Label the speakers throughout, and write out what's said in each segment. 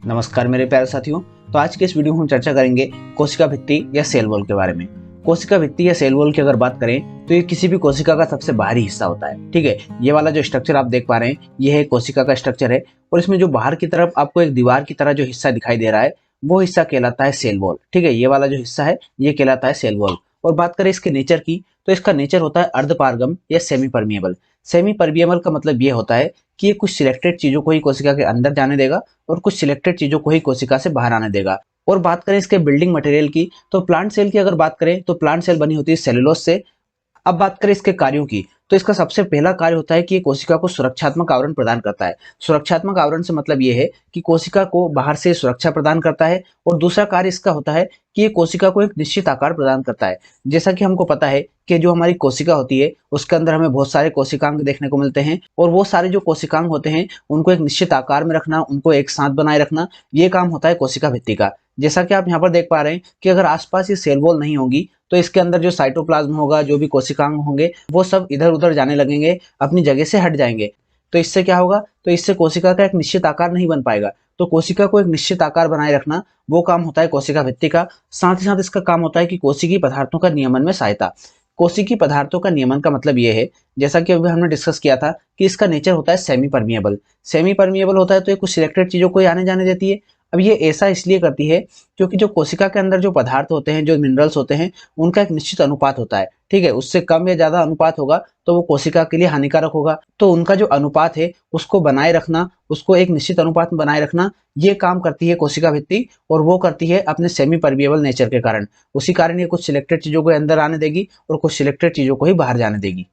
Speaker 1: नमस्कार मेरे प्यारे साथियों। तो आज के इस वीडियो में हम चर्चा करेंगे कोशिका भित्ति या सेल वॉल के बारे में। कोशिका भित्ति या सेल वॉल की अगर बात करें तो ये किसी भी कोशिका का सबसे बाहरी हिस्सा होता है। ठीक है, ये वाला जो स्ट्रक्चर आप देख पा रहे हैं ये है कोशिका का स्ट्रक्चर है और इसमें जो बाहर की तरफ आपको एक दीवार की तरह जो हिस्सा दिखाई दे रहा है वो हिस्सा कहलाता है सेल वॉल। ठीक है, ये वाला जो हिस्सा है ये कहलाता है सेल वॉल। और बात करें इसके नेचर की तो इसका नेचर होता है अर्धपारगम या सेमी परमिएबल। सेमी परमिएबल का मतलब ये होता है कि ये कुछ सिलेक्टेड चीजों को ही कोशिका के अंदर जाने देगा और कुछ सिलेक्टेड चीजों को ही कोशिका से बाहर आने देगा। और बात करें इसके बिल्डिंग मटेरियल की तो प्लांट सेल की अगर बात करें तो प्लांट सेल बनी होती है सेलुलोज से। अब बात करें इसके कार्यों की तो इसका सबसे पहला कार्य होता है कि ये कोशिका को सुरक्षात्मक आवरण प्रदान करता है। सुरक्षात्मक आवरण से मतलब ये है कि कोशिका को बाहर से सुरक्षा प्रदान करता है। और दूसरा कार्य इसका होता है कि ये कोशिका को एक निश्चित आकार प्रदान करता है। जैसा कि हमको पता है कि जो हमारी कोशिका होती है उसके अंदर हमें बहुत सारे कोशिकांग देखने को मिलते हैं और वो सारे जो कोशिकांग होते हैं उनको एक निश्चित आकार में रखना, उनको एक साथ बनाए रखना, ये काम होता है कोशिका भित्ति का। जैसा कि आप यहाँ पर देख पा रहे हैं कि अगर आसपास ये सेल वॉल नहीं होगी तो इसके अंदर जो साइटोप्लाज्म होगा, जो भी कोशिकांग होंगे वो सब इधर उधर जाने लगेंगे, अपनी जगह से हट जाएंगे। तो इससे क्या होगा, तो इससे कोशिका का एक निश्चित आकार नहीं बन पाएगा। तो कोशिका को एक निश्चित आकार बनाए रखना वो काम होता है कोशिका भित्ति का। साथ ही साथ इसका काम होता है कि कोशिकीय पदार्थों का नियमन में सहायता। कोशिकीय पदार्थों का नियमन का मतलब ये है, जैसा कि अभी हमने डिस्कस किया था, कि इसका नेचर होता है सेमी परमिएबल। सेमी परमिएबल होता है तो ये कुछ सिलेक्टेड चीजों को आने जाने देती है। अब ये ऐसा इसलिए करती है क्योंकि जो कोशिका के अंदर जो पदार्थ होते हैं, जो मिनरल्स होते हैं, उनका एक निश्चित अनुपात होता है। ठीक है, उससे कम या ज्यादा अनुपात होगा तो वो कोशिका के लिए हानिकारक होगा। तो उनका जो अनुपात है उसको बनाए रखना, उसको एक निश्चित अनुपात में बनाए रखना, ये काम करती है कोशिका भित्ति। और वो करती है अपने सेमी परमिएबल नेचर के कारण। उसी कारण ये कुछ सिलेक्टेड चीजों को अंदर आने देगी और कुछ सिलेक्टेड चीजों को ही बाहर जाने देगी।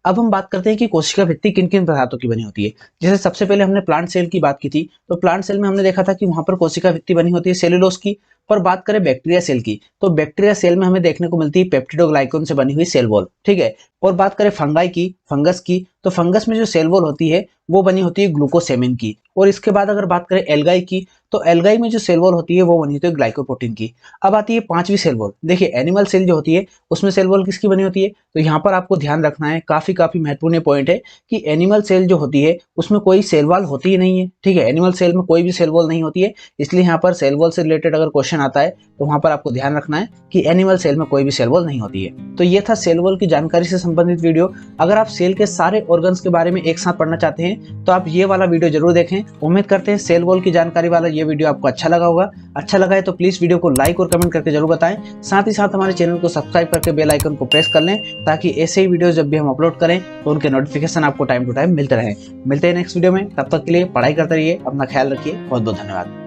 Speaker 1: अब हम बात करते हैं कि कोशिका भित्ति किन किन पदार्थों की बनी होती है। जैसे सबसे पहले हमने प्लांट सेल की बात की थी, तो प्लांट सेल में हमने देखा था कि वहां पर कोशिका भित्ति बनी होती है सेलुलोज की। पर बात करें बैक्टीरिया सेल की तो बैक्टीरिया सेल में हमें देखने को मिलती है पेप्टिडोग्लाइकन से बनी हुई सेल वॉल। ठीक है, और बात करें फंगाई की, फंगस की, तो फंगस में जो सेल वॉल होती है वो बनी होती है ग्लूकोसेमिन की। और इसके बाद अगर बात करें एल्गाई की तो एल्गाई में जो सेल वॉल होती है वो बनी होती है ग्लाइकोप्रोटीन की। अब आती है पांचवी सेल वॉल। देखिए एनिमल सेल जो होती है उसमें सेल वॉल किसकी बनी होती है, तो यहाँ पर आपको ध्यान रखना है, काफी महत्वपूर्ण पॉइंट है कि एनिमल सेल जो होती है उसमें कोई सेल वॉल होती ही नहीं है। ठीक है, एनिमल सेल में कोई भी सेल वॉल नहीं होती है। इसलिए यहाँ पर सेल वॉल से रिलेटेड अगर क्वेश्चन आता है तो वहां पर आपको ध्यान रखना है कि एनिमल सेल में कोई भी सेल वॉल नहीं होती है। तो ये था सेल वॉल की जानकारी से संबंधित वीडियो। अगर आप सेल के सारे ऑर्गन्स के बारे में एक साथ पढ़ना चाहते हैं तो आप ये वाला वीडियो जरूर देखें। उम्मीद करते हैं सेल वॉल की जानकारी वाला ये वीडियो आपको अच्छा लगा होगा। अच्छा लगा है तो प्लीज वीडियो को लाइक और कमेंट करके जरूर बताएं। साथ ही साथ हमारे चैनल को सब्सक्राइब करके बेल आइकन को प्रेस कर लें ताकि ऐसे ही वीडियो जब भी हम अपलोड करें तो उनके नोटिफिकेशन आपको टाइम टू टाइम मिलते रहे। मिलते हैं नेक्स्ट वीडियो में, तब तक के लिए पढ़ाई करते रहिए, अपना ख्याल रखिए। बहुत बहुत धन्यवाद।